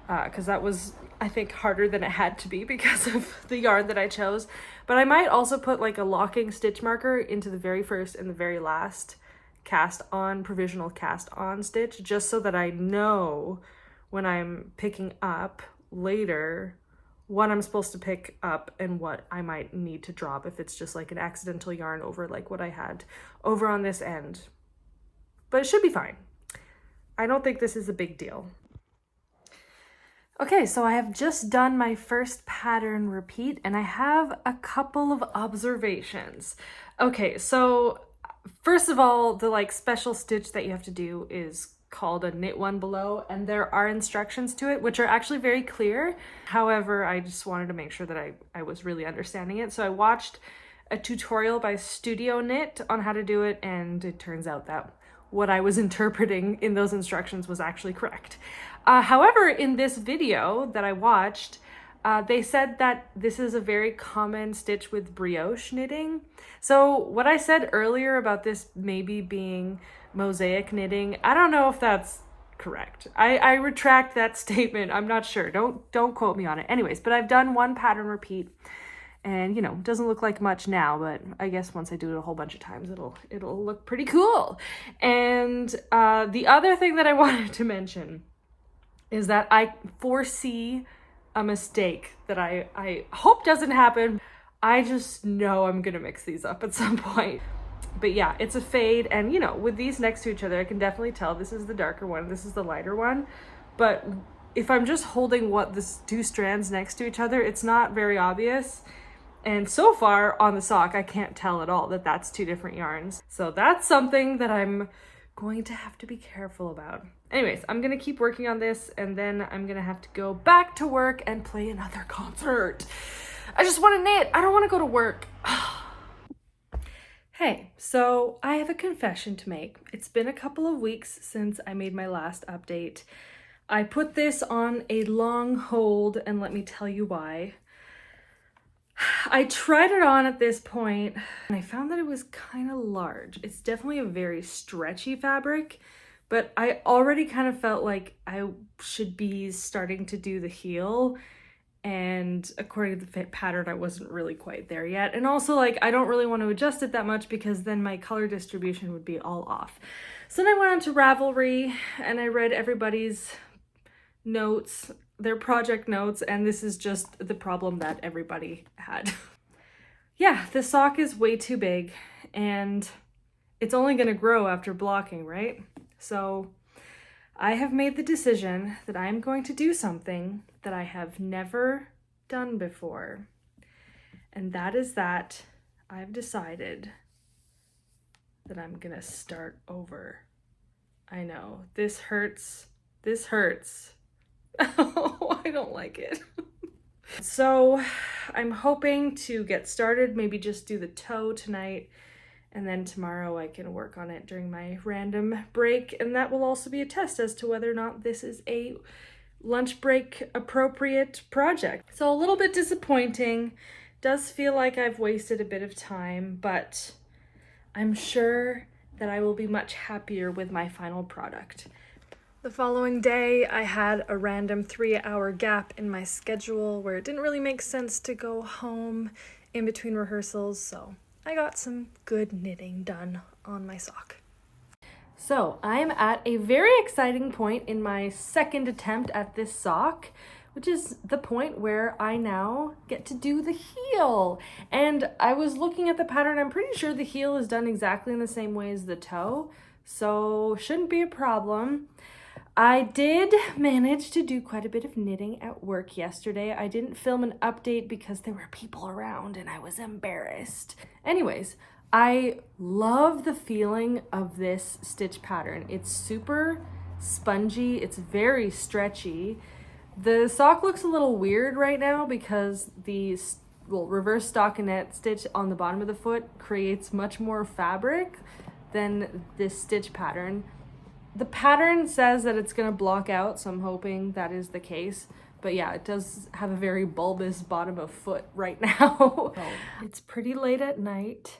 Because that was, I think, harder than it had to be because of the yarn that I chose. But I might also put like a locking stitch marker into the very first and the very last cast on, provisional cast on stitch, just so that I know when I'm picking up later what I'm supposed to pick up and what I might need to drop if it's just like an accidental yarn over like what I had over on this end. But it should be fine. I don't think this is a big deal. Okay, so I have just done my first pattern repeat and I have a couple of observations. Okay, so first of all, the like special stitch that you have to do is called a knit one below, and there are instructions to it which are actually very clear. However, I just wanted to make sure that I was really understanding it. So I watched a tutorial by Studio Knit on how to do it, and it turns out that what I was interpreting in those instructions was actually correct. However, in this video that I watched, they said that this is a very common stitch with brioche knitting. So what I said earlier about this maybe being mosaic knitting, I don't know if that's correct. I retract that statement. I'm not sure. Don't quote me on it. Anyways, but I've done one pattern repeat, and you know, doesn't look like much now, but I guess once I do it a whole bunch of times, it'll look pretty cool. And the other thing that I wanted to mention is that I foresee a mistake that I hope doesn't happen. I just know I'm gonna mix these up at some point. But yeah, it's a fade, and you know, with these next to each other, I can definitely tell this is the darker one, this is the lighter one. But if I'm just holding the two strands next to each other, it's not very obvious. And so far on the sock, I can't tell at all that that's two different yarns. So that's something that I'm going to have to be careful about. Anyways, I'm gonna keep working on this, and then I'm gonna have to go back to work and play another concert. I just want to knit. I don't want to go to work. Hey, so I have a confession to make. It's been a couple of weeks since I made my last update. I put this on a long hold, and let me tell you why. I tried it on at this point, and I found that it was kind of large. It's definitely a very stretchy fabric, but I already kind of felt like I should be starting to do the heel, and according to the pattern, I wasn't really quite there yet. And also, like, I don't really want to adjust it that much because then my color distribution would be all off. So then I went on to Ravelry, and I read everybody's notes, their project notes, and this is just the problem that everybody had. Yeah, the sock is way too big, and it's only going to grow after blocking, right? So I have made the decision that I'm going to do something that I have never done before, and that is that I've decided that I'm gonna start over. I know, this hurts. This hurts. Oh, I don't like it. So I'm hoping to get started, maybe just do the toe tonight, and then tomorrow I can work on it during my random break, and that will also be a test as to whether or not this is a lunch break appropriate project. So a little bit disappointing. Does feel like I've wasted a bit of time, but I'm sure that I will be much happier with my final product. The following day, I had a random 3-hour gap in my schedule where it didn't really make sense to go home in between rehearsals, so I got some good knitting done on my sock. So I'm at a very exciting point in my second attempt at this sock, which is the point where I now get to do the heel. And I was looking at the pattern, I'm pretty sure the heel is done exactly in the same way as the toe, so shouldn't be a problem. I did manage to do quite a bit of knitting at work yesterday. I didn't film an update because there were people around and I was embarrassed. Anyways, I love the feeling of this stitch pattern. It's super spongy, it's very stretchy. The sock looks a little weird right now because the reverse stockinette stitch on the bottom of the foot creates much more fabric than this stitch pattern. The pattern says that it's going to block out, so I'm hoping that is the case. But yeah, it does have a very bulbous bottom of foot right now. It's pretty late at night,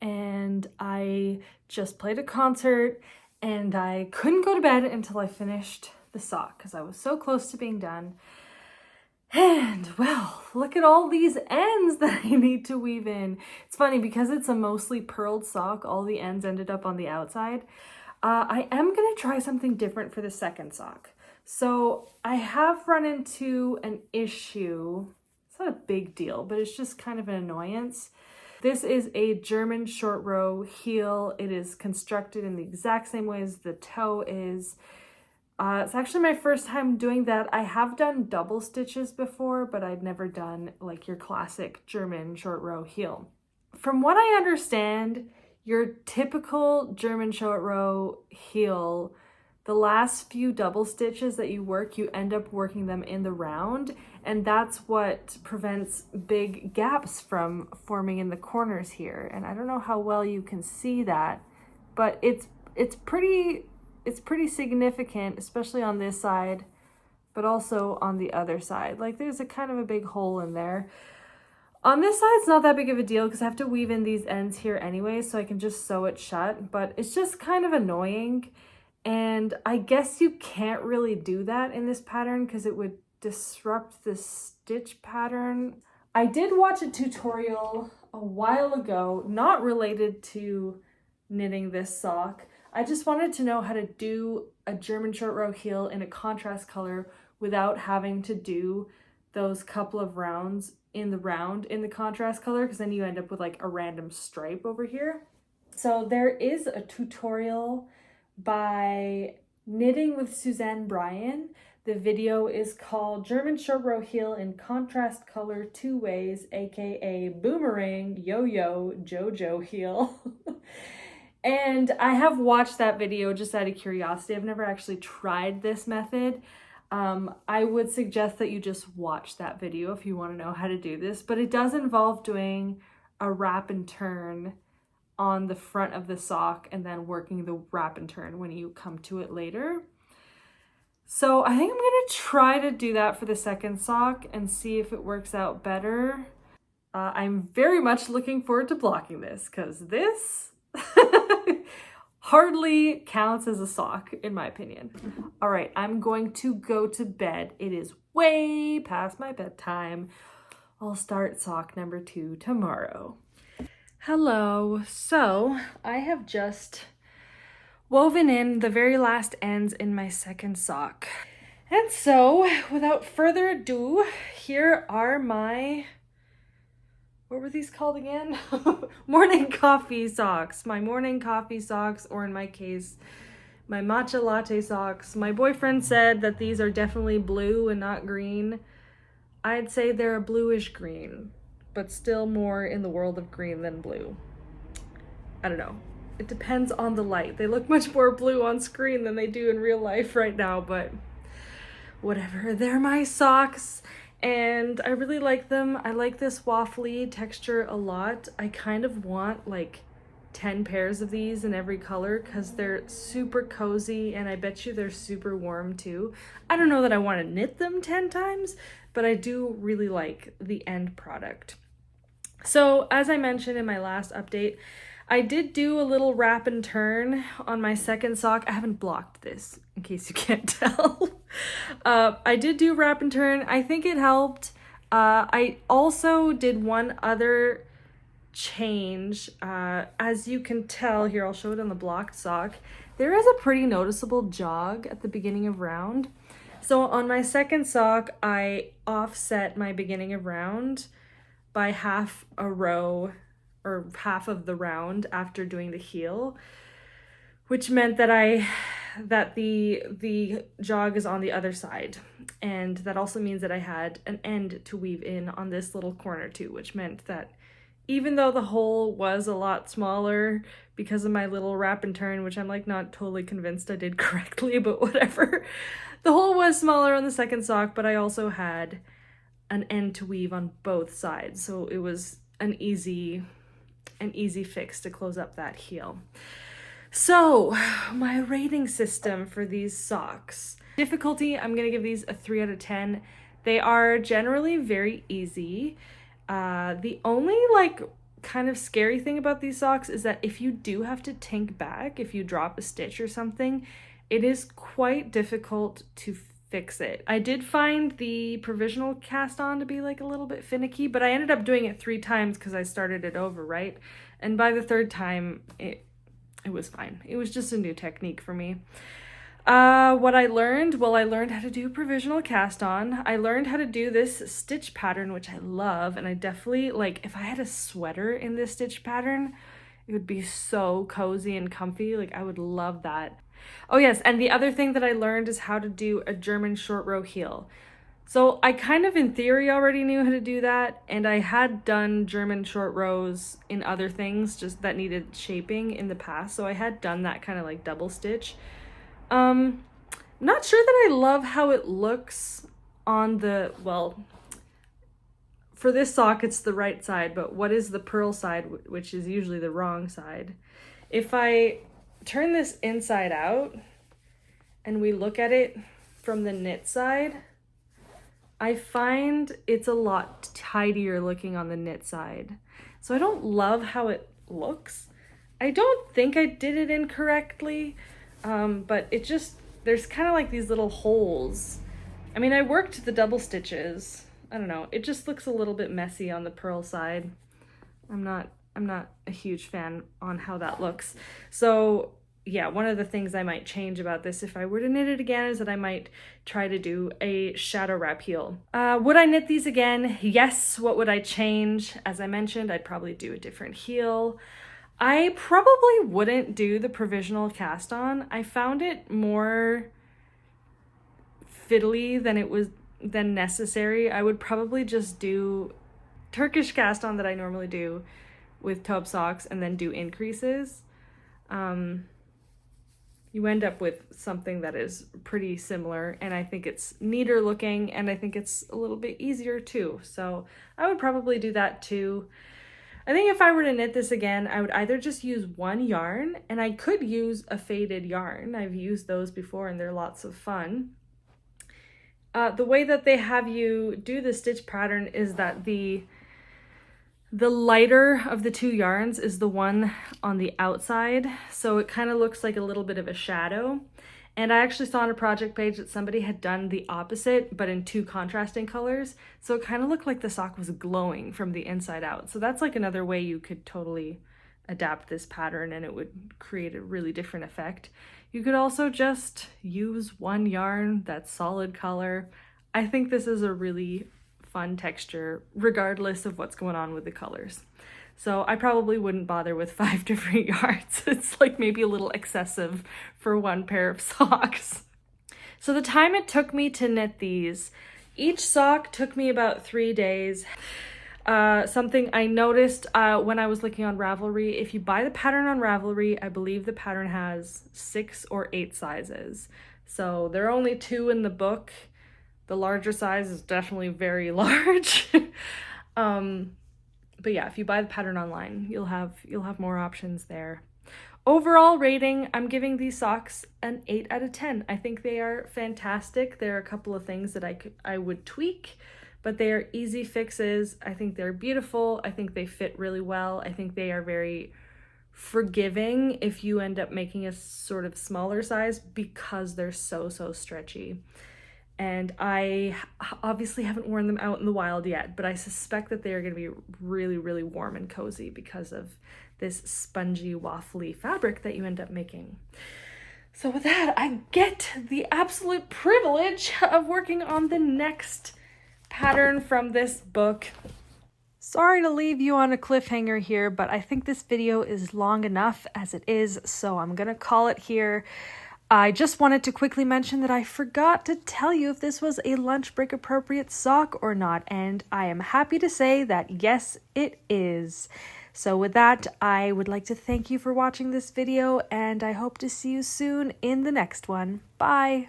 and I just played a concert, and I couldn't go to bed until I finished the sock because I was so close to being done. And well, look at all these ends that I need to weave in. It's funny because it's a mostly purled sock, all the ends ended up on the outside. I am going to try something different for the second sock. So I have run into an issue. It's not a big deal, but it's just kind of an annoyance. This is a German short row heel. It is constructed in the exact same way as the toe is. It's actually my first time doing that. I have done double stitches before, but I'd never done like your classic German short row heel. From what I understand, your typical German short row heel, the last few double stitches that you work, you end up working them in the round, and that's what prevents big gaps from forming in the corners here. And I don't know how well you can see that, but it's pretty significant, especially on this side, but also on the other side. Like there's a kind of a big hole in there. On this side, it's not that big of a deal because I have to weave in these ends here anyway, so I can just sew it shut, but it's just kind of annoying. And I guess you can't really do that in this pattern because it would disrupt the stitch pattern. I did watch a tutorial a while ago, not related to knitting this sock. I just wanted to know how to do a German short row heel in a contrast color without having to do those couple of rounds in the contrast color, because then you end up with like a random stripe over here. So there is a tutorial by Knitting with Suzanne Bryan. The video is called German Short Row Heel in Contrast Color 2 Ways, aka Boomerang Yo-Yo JoJo Heel. And I have watched that video just out of curiosity. I've never actually tried this method. I would suggest that you just watch that video if you want to know how to do this, but it does involve doing a wrap and turn on the front of the sock and then working the wrap and turn when you come to it later. So I think I'm gonna try to do that for the second sock and see if it works out better. I'm very much looking forward to blocking this because this hardly counts as a sock in my opinion. All right, I'm going to go to bed. It is way past my bedtime. I'll start sock number 2 tomorrow. Hello. So I have just woven in the very last ends in my second sock. And so without further ado, here are my, what were these called again? Morning coffee socks. My morning coffee socks, or in my case, my matcha latte socks. My boyfriend said that these are definitely blue and not green. I'd say they're a bluish green, but still more in the world of green than blue. I don't know. It depends on the light. They look much more blue on screen than they do in real life right now, but whatever. They're my socks and I really like them. I like this waffly texture a lot. I kind of want like 10 pairs of these in every color because they're super cozy and I bet you they're super warm too. I don't know that I want to knit them 10 times, but I do really like the end product. So as I mentioned in my last update, I did do a little wrap and turn on my second sock. I haven't blocked this in case you can't tell. I did do wrap and turn. I think it helped. I also did one other change. As you can tell here, I'll show it on the blocked sock. There is a pretty noticeable jog at the beginning of round. So on my second sock, I offset my beginning of round by half a row or half of the round after doing the heel, which meant that the jog is on the other side. And that also means that I had an end to weave in on this little corner too, which meant that even though the hole was a lot smaller because of my little wrap and turn, which I'm like not totally convinced I did correctly, but whatever. The hole was smaller on the second sock, but I also had an end to weave on both sides. So it was an easy fix to close up that heel. So my rating system for these socks. Difficulty, I'm gonna give these a 3 out of 10. They are generally very easy. The only like kind of scary thing about these socks is that if you do have to tink back, if you drop a stitch or something, it is quite difficult to fix it. I did find the provisional cast on to be like a little bit finicky, but I ended up doing it 3 times because I started it over, right? And by the 3rd time, it was fine. It was just a new technique for me. What I learned, well, I learned how to do provisional cast on. I learned how to do this stitch pattern, which I love, and I definitely, like, if I had a sweater in this stitch pattern, it would be so cozy and comfy. Like, I would love that. Oh yes, and the other thing that I learned is how to do a German short row heel. So I kind of in theory already knew how to do that, and I had done German short rows in other things just that needed shaping in the past, so I had done that kind of like double stitch. Not sure that I love how it looks on the, well, for this sock it's the right side, but what is the purl side, which is usually the wrong side? If I turn this inside out and we look at it from the knit side, I find it's a lot tidier looking on the knit side. So I don't love how it looks. I don't think I did it incorrectly, but it just, there's kind of like these little holes. I mean, I worked the double stitches. I don't know. It just looks a little bit messy on the purl side. I'm not a huge fan on how that looks. So yeah, one of the things I might change about this if I were to knit it again is that I might try to do a shadow wrap heel. Would I knit these again? Yes. What would I change? As I mentioned, I'd probably do a different heel. I probably wouldn't do the provisional cast on. I found it more fiddly than necessary. I would probably just do Turkish cast on that I normally do with taupe socks and then do increases. you end up with something that is pretty similar, and I think it's neater looking, and I think it's a little bit easier too. So I would probably do that too. I think if I were to knit this again, I would either just use one yarn, and I could use a faded yarn. I've used those before and they're lots of fun. The way that they have you do the stitch pattern is that the lighter of the two yarns is the one on the outside, so it kind of looks like a little bit of a shadow. And I actually saw on a project page that somebody had done the opposite, but in two contrasting colors. So it kind of looked like the sock was glowing from the inside out. So that's like another way you could totally adapt this pattern and it would create a really different effect. You could also just use one yarn that's solid color. I think this is a really fun texture, regardless of what's going on with the colors. So I probably wouldn't bother with 5 different yarns. It's like maybe a little excessive for one pair of socks. So the time it took me to knit these, each sock took me about 3 days. Something I noticed when I was looking on Ravelry, if you buy the pattern on Ravelry, I believe the pattern has 6 or 8 sizes. So there are only 2 in the book. The larger size is definitely very large. But yeah, if you buy the pattern online, you'll have more options there. Overall rating, I'm giving these socks an 8 out of 10. I think they are fantastic. There are a couple of things that I would tweak, but they are easy fixes. I think they're beautiful. I think they fit really well. I think they are very forgiving if you end up making a sort of smaller size because they're so stretchy. And I obviously haven't worn them out in the wild yet, but I suspect that they are going to be really warm and cozy because of this spongy, waffly fabric that you end up making. So with that, I get the absolute privilege of working on the next pattern from this book. Sorry to leave you on a cliffhanger here, but I think this video is long enough as it is, so I'm gonna call it here. I just wanted to quickly mention that I forgot to tell you if this was a lunch break appropriate sock or not, and I am happy to say that yes, it is. So with that, I would like to thank you for watching this video, and I hope to see you soon in the next one. Bye!